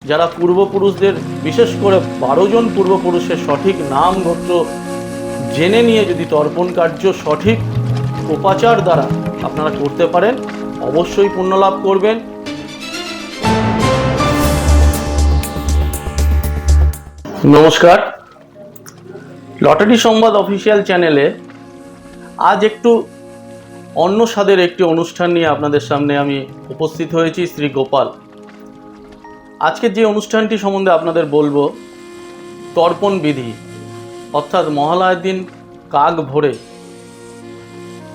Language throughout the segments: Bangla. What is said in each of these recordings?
যারা পূর্বপুরুষদের, বিশেষ করে 12 জন পূর্বপুরুষের সঠিক নাম গোত্র জেনে নিয়ে যদি তর্পণ কার্য সঠিক উপাচার দ্বারা আপনারা করতে পারেন, অবশ্যই পুণ্য লাভ করবেন। নমস্কার, লটারি সংবাদ অফিসিয়াল চ্যানেলে আজ একটু অন্য স্বাদের একটি অনুষ্ঠান নিয়ে আপনাদের সামনে আমি উপস্থিত হয়েছি, শ্রী গোপাল। আজকের যে অনুষ্ঠানটি সম্বন্ধে আপনাদের বলবো, তর্পণ বিধি, অর্থাৎ মহালয়ার দিন কাক ভোরে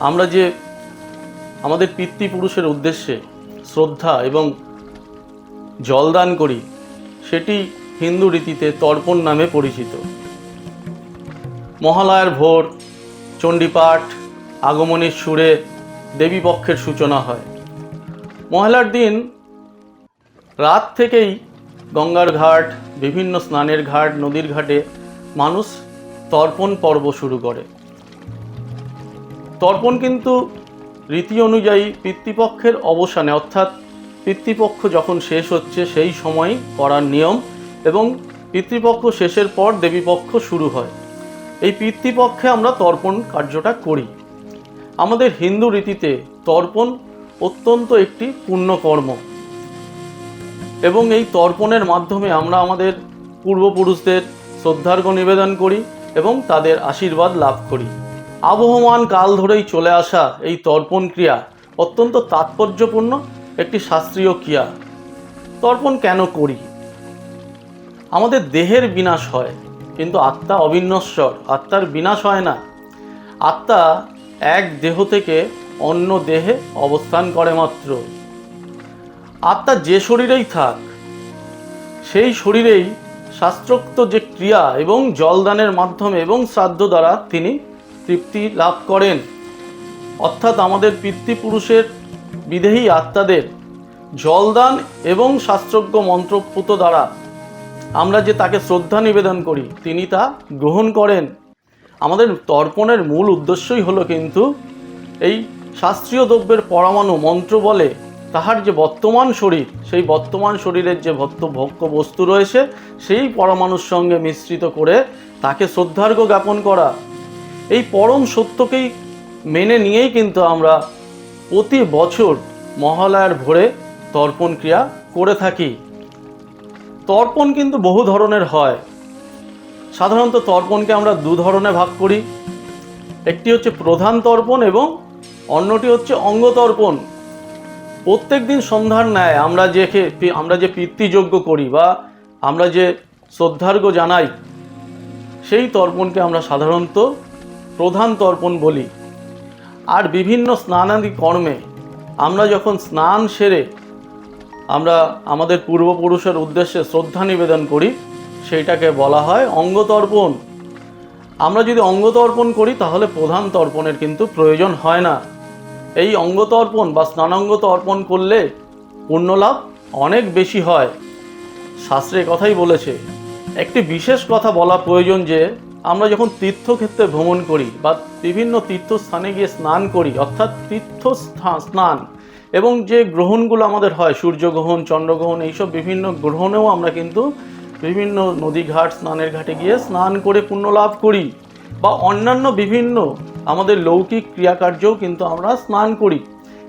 আমরা যে আমাদের পিতৃপুরুষের উদ্দেশ্যে শ্রদ্ধা এবং জলদান করি, সেটি হিন্দু রীতিতে তর্পণ নামে পরিচিত। মহালয়ার ভোর চণ্ডীপাঠ, আগমনের সুরে দেবীপক্ষের সূচনা হয়। মহালয়ার দিন রাত থেকেই গঙ্গার ঘাট, বিভিন্ন স্নানের ঘাট, নদীর ঘাটে মানুষ তর্পণ পর্ব শুরু করে। তর্পণ কিন্তু রীতি অনুযায়ী পিতৃপক্ষের অবসানে, অর্থাৎ পিতৃপক্ষ যখন শেষ হচ্ছে সেই সময় করার নিয়ম, এবং পিতৃপক্ষ শেষের পর দেবীপক্ষ শুরু হয়। এই পিতৃপক্ষে আমরা তর্পণ কার্যটা করি। আমাদের হিন্দু রীতিতে তর্পণ অত্যন্ত একটি পুণ্যকর্ম, এবং এই তর্পণের মাধ্যমে আমরা আমাদের পূর্বপুরুষদের শ্রদ্ধার্ঘ্য নিবেদন করি এবং তাদের আশীর্বাদ লাভ করি। আবহমান কাল ধরেই চলে আসা এই তর্পণ ক্রিয়া অত্যন্ত তাৎপর্যপূর্ণ একটি শাস্ত্রীয় ক্রিয়া। তর্পণ কেন করি? আমাদের দেহের বিনাশ হয়, কিন্তু আত্মা অবিনশ্বর, আত্মার বিনাশ হয় না। আত্মা এক দেহ থেকে অন্য দেহে অবস্থান করে মাত্র। আত্মা যে শরীরেই থাক, সেই শরীরেই শাস্ত্রোক্ত যে ক্রিয়া এবং জলদানের মাধ্যমে এবং শ্রাদ্ধ দ্বারা তিনি তৃপ্তি লাভ করেন। অর্থাৎ আমাদের পিতৃপুরুষের বিদেহী আত্মাদের জলদান এবং শাস্ত্রজ্ঞ মন্ত্রপুত দ্বারা আমরা যে তাকে শ্রদ্ধা নিবেদন করি, তিনি তা গ্রহণ করেন। আমাদের তর্পণের মূল উদ্দেশ্যই হলো কিন্তু এই শাস্ত্রীয় দ্রব্যের পরমাণু মন্ত্র বলে তাহার যে বর্তমান শরীর, সেই বর্তমান শরীরের যে ভোগ্য বস্তু রয়েছে, সেই পরমাণুর সঙ্গে মিশ্রিত করে তাকে শ্রদ্ধার্ঘ্য জ্ঞাপন করা। এই পরম সত্যকেই মেনে নিয়েই কিন্তু আমরা প্রতি বছর মহালয়ার ভোরে তর্পণ ক্রিয়া করে থাকি। তর্পণ কিন্তু বহু ধরনের হয়। সাধারণত তর্পণকে আমরা দু ধরনে ভাগ করি। একটি হচ্ছে প্রধান তর্পণ এবং অন্যটি হচ্ছে অঙ্গ তর্পণ। প্রত্যেক দিন সন্ধ্যার ন্যায় আমরা যে পিতৃযজ্ঞ করি বা আমরা যে শ্রদ্ধার্ঘ্য জানাই, সেই তর্পণকে আমরা সাধারণত প্রধান তর্পণ বলি। আর বিভিন্ন স্নানাদি কর্মে আমরা যখন স্নান সেরে আমরা আমাদের পূর্বপুরুষের উদ্দেশ্যে শ্রদ্ধা নিবেদন করি, সেইটাকে বলা হয় অঙ্গ তর্পণ। আমরা যদি অঙ্গ তর্পণ করি তাহলে প্রধান তর্পণের কিন্তু প্রয়োজন হয় না। এই অঙ্গ তর্পণ বা স্নানাঙ্গ তর্পণ করলে পুণ্যলাভ অনেক বেশি হয়। শাস্ত্রে কথাই বলেছে। একটি বিশেষ কথা বলা প্রয়োজন যে আমরা যখন তীর্থক্ষেত্রে ভ্রমণ করি বা বিভিন্ন তীর্থস্থানে গিয়ে স্নান করি, অর্থাৎ স্নান এবং যে গ্রহণগুলো আমাদের হয়, সূর্যগ্রহণ, চন্দ্রগ্রহণ, এইসব বিভিন্ন গ্রহণেও আমরা কিন্তু বিভিন্ন নদীঘাট, স্নানের ঘাটে গিয়ে স্নান করে পুণ্য লাভ করি, বা অন্যান্য বিভিন্ন আমাদের লৌকিক ক্রিয়াকার্যও কিন্তু আমরা স্নান করি।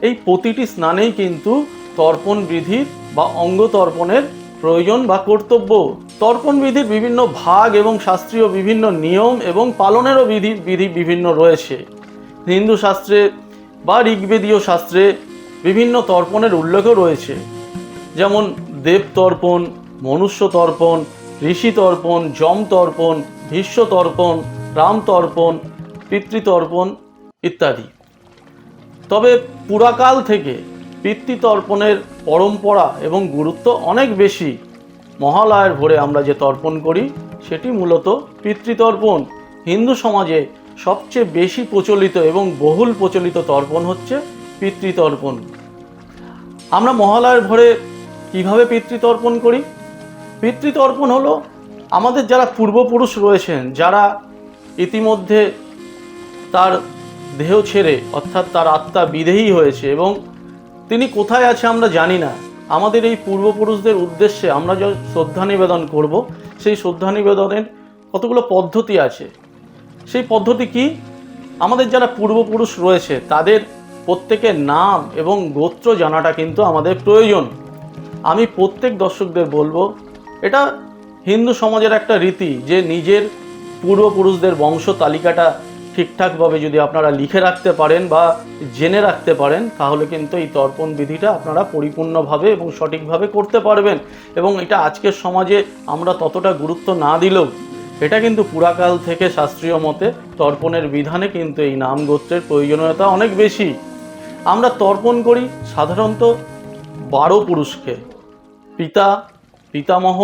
এই প্রতিটি স্নানেই কিন্তু তর্পণ বিধির বা অঙ্গ তর্পণের প্রয়োজন বা কর্তব্য। তর্পণ বিধির বিভিন্ন ভাগ এবং শাস্ত্রীয় বিভিন্ন নিয়ম এবং পালনেরও বিধি বিভিন্ন রয়েছে। হিন্দু শাস্ত্রে বা ঋগ্বেদীয় শাস্ত্রে বিভিন্ন তর্পণের উল্লেখও রয়েছে, যেমন দেব তর্পণ, মনুষ্য তর্পণ, ঋষি তর্পণ, যম তর্পণ, ভীষ্ম তর্পণ, রাম তর্পণ, পিতৃতর্পণ ইত্যাদি। তবে পুরাকাল থেকে পিতৃতর্পণের পরম্পরা এবং গুরুত্ব অনেক বেশি। মহালয়ার ভোরে আমরা যে তর্পণ করি সেটি মূলত পিতৃতর্পণ। হিন্দু সমাজে সবচেয়ে বেশি প্রচলিত এবং বহুল প্রচলিত তর্পণ হচ্ছে পিতৃতর্পণ। আমরা মহালয়ার ভোরে কিভাবে পিতৃতর্পণ করি? পিতৃতর্পণ হলো আমাদের যারা পূর্বপুরুষ রয়েছেন, যারা ইতিমধ্যে তার দেহ ছেড়ে, অর্থাৎ তার আত্মা বিদেহী হয়েছে এবং তিনি কোথায় আছে আমরা জানি না, আমাদের এই পূর্বপুরুষদের উদ্দেশ্যে আমরা যে শ্রদ্ধা নিবেদন করব, সেই শ্রদ্ধা নিবেদনের কতগুলো পদ্ধতি আছে। সেই পদ্ধতি কি? আমাদের যারা পূর্বপুরুষ রয়েছে তাদের প্রত্যেকের নাম এবং গোত্র জানাটা কিন্তু আমাদের প্রয়োজন। আমি প্রত্যেক দর্শকদের বলবো, এটা হিন্দু সমাজের একটা রীতি যে নিজের পূর্বপুরুষদের বংশ তালিকাটা ঠিকঠাকভাবে যদি আপনারা লিখে রাখতে পারেন বা জেনে রাখতে পারেন, তাহলে কিন্তু এই তর্পণ বিধিটা আপনারা পরিপূর্ণভাবে এবং সঠিকভাবে করতে পারবেন। এবং এটা আজকের সমাজে আমরা ততটা গুরুত্ব না দিলেও এটা কিন্তু পুরাকাল থেকে শাস্ত্রীয় মতে তর্পণের বিধানে কিন্তু এই নাম গোত্রের প্রয়োজনীয়তা অনেক বেশি। আমরা তর্পণ করি সাধারণত 12 পুরুষকে: পিতা, পিতামহ,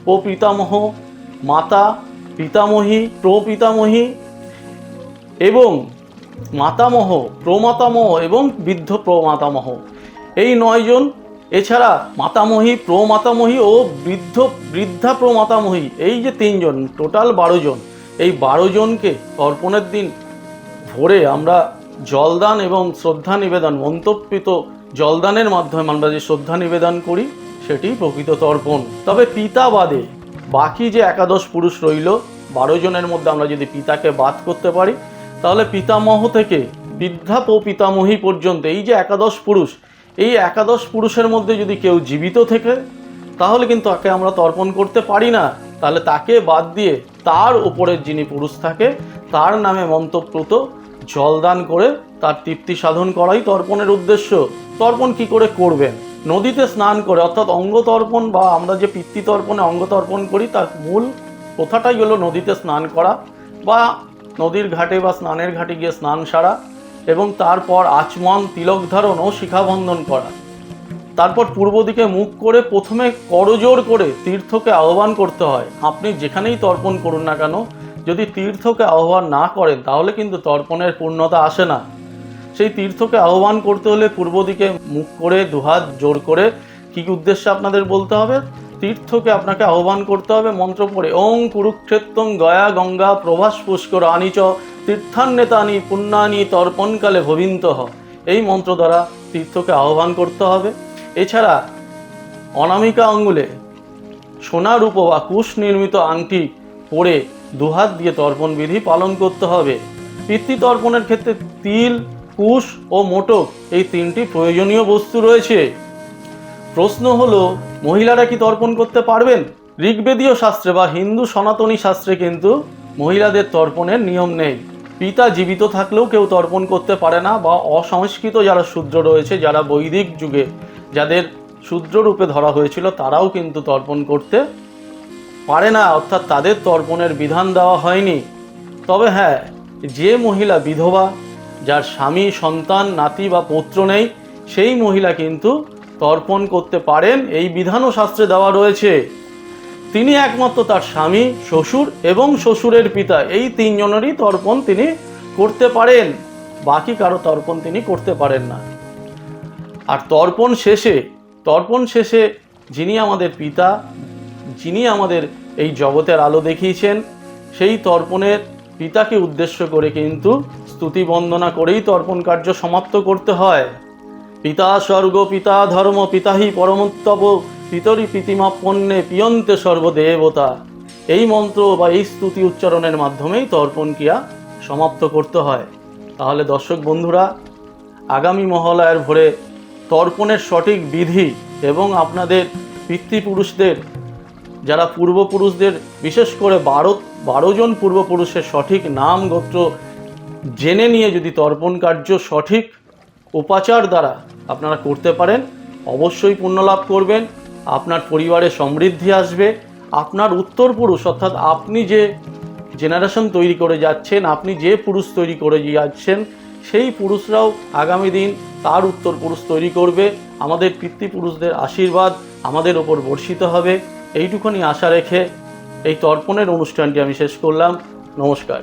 প্রপিতামহ, মাতা, পিতামহী, প্রপিতামহী এবং মাতামহ, প্রমাতামহ এবং বৃদ্ধ প্রমাতামহ, এই 9 জন। এছাড়া মাতামহী, প্রমাতামহী ও বৃদ্ধা প্রমাতামহী, এই যে 3 জন, টোটাল 12 জন। এই 12 জনকে তর্পণের দিন ভোরে আমরা জলদান এবং শ্রদ্ধা নিবেদন, মন্ত্রকৃত জলদানের মাধ্যমে আমরা যে শ্রদ্ধা নিবেদন করি সেটি প্রকৃত তর্পণ। তবে পিতা বাদে বাকি যে 11 পুরুষ রইল, 12 জনের মধ্যে আমরা যদি পিতাকে বাদ করতে পারি, তাহলে পিতামহ থেকে বৃদ্ধা পিতামহী পর্যন্ত এই যে 11 পুরুষ, এই 11 পুরুষের মধ্যে যদি কেউ জীবিত থেকে, তাহলে কিন্তু তাকে আমরা তর্পণ করতে পারি না। তাহলে তাকে বাদ দিয়ে তার উপরের যিনি পুরুষ থাকে তার নামে মন্ত্রপ্রুত জলদান করে তার তৃপ্তি সাধন করাই তর্পণের উদ্দেশ্য। তর্পণ কি করে করবেন? নদীতে স্নান করে, অর্থাৎ অঙ্গ তর্পণ বা আমরা যে পিতৃতর্পণে অঙ্গ তর্পণ করি তার মূল কথাটাই হলো নদীতে স্নান করা বা নদীর ঘাটে বা স্নানের ঘাটে গিয়ে স্নান সারা এবং তারপর আচমন, তিলক ধারণ ও শিখাবন্ধন করা। তারপর পূর্ব দিকে মুখ করে প্রথমে করজোড় করে তীর্থকে আহ্বান করতে হয়। আপনি যেখানেই তর্পণ করুন না কেন, যদি তীর্থকে আহ্বান না করেন তাহলে কিন্তু তর্পণের পূর্ণতা আসে না। সেই তীর্থকে আহ্বান করতে হলে পূর্ব দিকে মুখ করে দুহাত জোর করে কী উদ্দেশ্যে আপনাদের বলতে হবে? তীর্থকে আপনাকে আহ্বান করতে হবে মন্ত্র পড়ে, ওং কুরুক্ষেত্রং গয়া গঙ্গা প্রভাস পুষ্কর আনিচ তীর্থান্নেতানি পুণ্যানি তর্পণকালে ভবিন্তঃ। এই মন্ত্র দ্বারা তীর্থকে আহ্বান করতে হবে। এছাড়া অনামিকা আঙ্গুলে সোনা রূপ বা কুশ নির্মিত আংটি পরে দুহাত দিয়ে তর্পণ বিধি পালন করতে হবে। পিতৃতর্পণের ক্ষেত্রে তিল, কুশ ও মোটক, এই 3টি প্রয়োজনীয় বস্তু রয়েছে। প্রশ্ন হলো, মহিলারা কি তর্পণ করতে পারবেন? ঋগ্বেদীয় শাস্ত্রে বা হিন্দু সনাতনী শাস্ত্রে কিন্তু মহিলাদের তর্পণের নিয়ম নেই। পিতা জীবিত থাকলেও কেউ তর্পণ করতে পারে না, বা অসংস্কৃত যারা শূদ্র রয়েছে, যারা বৈদিক যুগে যাদের শূদ্র রূপে ধরা হয়েছিল, তারাও কিন্তু তর্পণ করতে পারে না, অর্থাৎ তাদের তর্পণের বিধান দেওয়া হয়নি। তবে হ্যাঁ, যে মহিলা বিধবা, যার স্বামী, সন্তান, নাতি বা পুত্র নেই, সেই মহিলা কিন্তু তর্পণ করতে পারেন। এই বিধানও শাস্ত্রে দেওয়া রয়েছে। তিনি একমাত্র তার স্বামী, শ্বশুর এবং শ্বশুরের পিতা, এই 3 জনেরই তর্পণ তিনি করতে পারেন, বাকি কারো তর্পণ তিনি করতে পারেন না। আর তর্পণ শেষে যিনি আমাদের পিতা, যিনি আমাদের এই জগতের আলো দেখিয়েছেন, সেই তর্পণের পিতাকে উদ্দেশ্য করে কিন্তু স্তুতি বন্দনা করেই তর্পণ কার্য সমাপ্ত করতে হয়। পিতা স্বর্গ, পিতা ধর্ম, পিতাহি পরমোত্তব, পিতরি প্রীতিমাপন্নে পিয়ন্তে সর্বদেবতা। এই মন্ত্র বা এই স্তুতি উচ্চারণের মাধ্যমেই তর্পণ ক্রিয়া সমাপ্ত করতে হয়। তাহলে দর্শক বন্ধুরা, আগামী মহালয়ার ভোরে তর্পণের সঠিক বিধি এবং আপনাদের পিতৃপুরুষদের, যারা পূর্বপুরুষদের, বিশেষ করে 12 জন পূর্বপুরুষের সঠিক নাম গোত্র জেনে নিয়ে যদি তর্পণ কার্য সঠিক উপাচার দ্বারা আপনারা করতে পারেন, অবশ্যই পুণ্য লাভ করবেন। আপনার পরিবারে সমৃদ্ধি আসবে। আপনার উত্তরপুরুষ, অর্থাৎ আপনি যে জেনারেশন তৈরি করে যাচ্ছেন, আপনি যে পুরুষ তৈরি করে যাচ্ছেন, সেই পুরুষরাও আগামী দিন তার উত্তরপুরুষ তৈরি করবে। আমাদের পিতৃপুরুষদের আশীর্বাদ আমাদের ওপর বর্ষিত হবে। এইটুকুনি আশা রেখে এই তর্পণের অনুষ্ঠানটি আমি শেষ করলাম। নমস্কার।